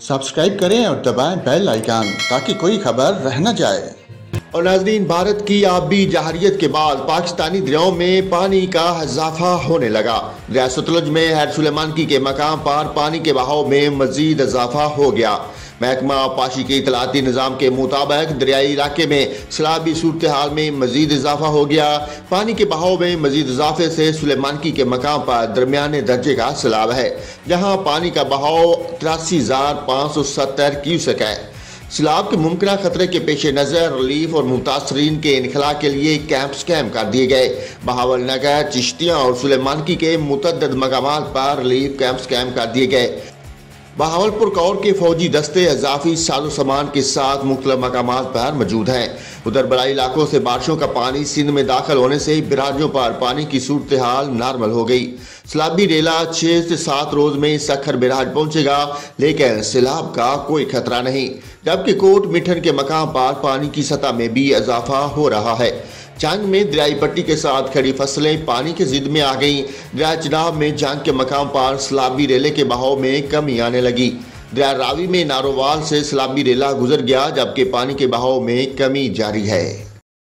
Subscribe करें और दबाएं बेल आइकन ताकि कोई खबर रह न जाए। और नाज़रीन, भारत की आबी जहरियत के बाद पाकिस्तानी दरियाओं में पानी का इजाफा होने लगा। दरिया सतलुज में हैर सुलेमानकी के मकाम पर पानी के बहाव में मजीद इजाफा हो गया। महकमा पाशी के इतलाती निज़ाम के मुताबिक दरियाई इलाके में सैलाबी सूरत हाल में मजीद इजाफा हो गया। पानी के बहाव में मजीद इजाफे से सुलेमानकी के मकाम पर दरमियाने दर्जे का सैलाब है, जहाँ पानी का बहाव 83,570 क्यूसेक है। सैलाब के मुमकिन खतरे के पेश नज़र रिलीफ और मुतासरीन के इनखला के लिए कैंप्स कैम कर दिए गए। बहावल नगर, चिश्तियाँ और सुलेमानकी के मुतअद्दिद मकामात पर रिलीफ कैंप्स कैम कर दिए गए। बहावलपुर कौर के फौजी दस्ते इजाफी साजो सामान के साथ मुख्तलिफ मकामात पर मौजूद हैं। उधर बड़ाई इलाकों से बारिशों का पानी सिंध में दाखिल होने से बिराजों पर पानी की सूरत हाल नॉर्मल हो गई। सैलाबी रेला 6 से 7 रोज में सखर बिराज पहुंचेगा, लेकिन सैलाब का कोई खतरा नहीं। जबकि कोट मिठन के मकाम पर पानी की सतह में भी इजाफा हो रहा है। जंग में दरियाई पट्टी के साथ खड़ी फसलें पानी के जिद में आ गईं। दरिया चिनाब में जंग के मकाम पर सैलाबी रेले के बहाव में कमी आने लगी। दरिया रावी में नारोवाल से सैलाबी रेला गुजर गया, जबकि पानी के बहाव में कमी जारी है।